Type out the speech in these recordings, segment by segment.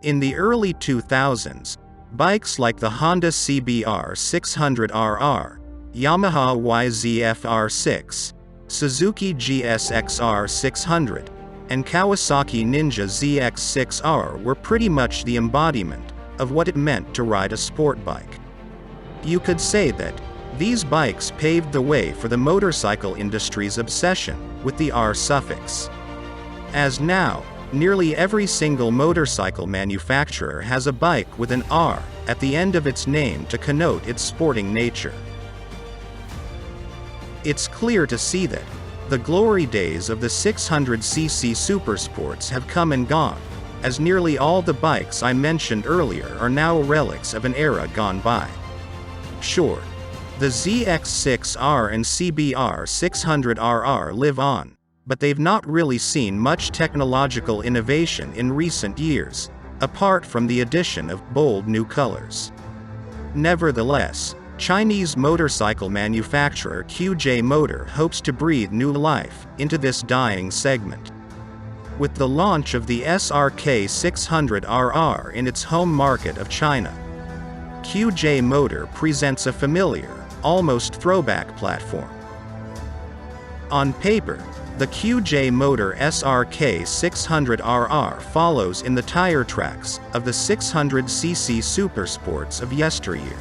In the early 2000s, bikes like the Honda CBR 600RR, Yamaha YZF-R6, Suzuki GSX-R 600, and Kawasaki Ninja ZX-6R were pretty much the embodiment of what it meant to ride a sport bike. You could say that these bikes paved the way for the motorcycle industry's obsession with the R suffix. As now, nearly every single motorcycle manufacturer has a bike with an R at the end of its name to connote its sporting nature. It's clear to see that the glory days of the 600cc supersports have come and gone, as nearly all the bikes I mentioned earlier are now relics of an era gone by. Sure, the ZX-6R and CBR 600RR live on, but they've not really seen much technological innovation in recent years, apart from the addition of bold new colors. Nevertheless, Chinese motorcycle manufacturer QJ Motor hopes to breathe new life into this dying segment. With the launch of the SRK 600RR in its home market of China, QJ Motor presents a familiar, almost throwback platform. On paper, the QJ Motor SRK 600RR follows in the tire tracks of the 600cc supersports of yesteryear.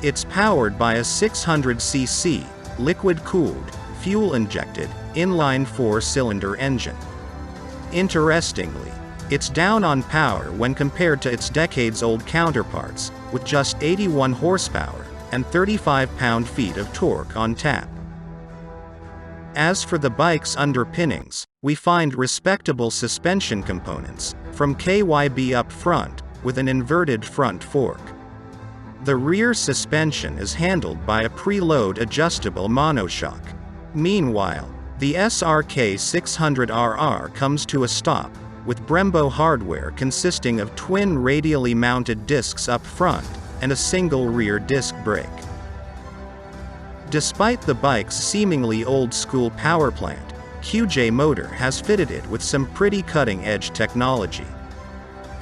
It's powered by a 600cc, liquid-cooled, fuel-injected, inline-four-cylinder engine. Interestingly, it's down on power when compared to its decades-old counterparts, with just 81 horsepower and 35 pound-feet of torque on tap. As for the bike's underpinnings, we find respectable suspension components, from KYB up front, with an inverted front fork. The rear suspension is handled by a preload adjustable monoshock. Meanwhile, the SRK 600RR comes to a stop, with Brembo hardware consisting of twin radially mounted discs up front, and a single rear disc brake. Despite the bike's seemingly old-school power plant, QJ Motor has fitted it with some pretty cutting-edge technology.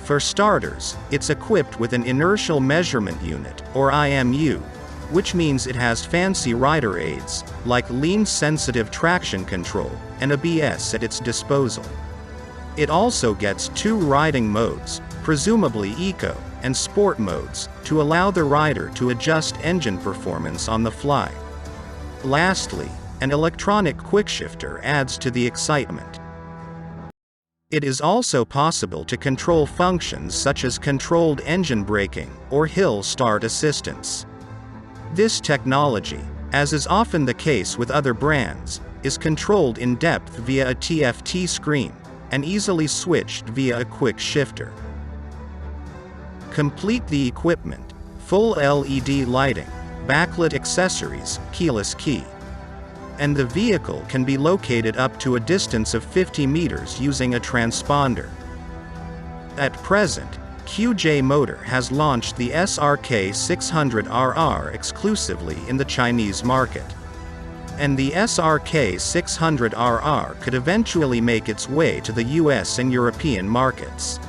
For starters, it's equipped with an inertial measurement unit, or IMU, which means it has fancy rider aids, like lean-sensitive traction control, and ABS at its disposal. It also gets two riding modes, presumably Eco and Sport modes, to allow the rider to adjust engine performance on the fly. Lastly, an electronic quickshifter adds to the excitement. It is also possible to control functions such as controlled engine braking or hill start assistance. This technology, as is often the case with other brands, is controlled in depth via a TFT screen, and easily switched via a quick shifter. Complete the equipment: full LED lighting, backlit accessories, keyless key. And the vehicle can be located up to a distance of 50 meters using a transponder. At present, QJ Motor has launched the SRK 600RR exclusively in the Chinese market. And the SRK 600RR could eventually make its way to the US and European markets.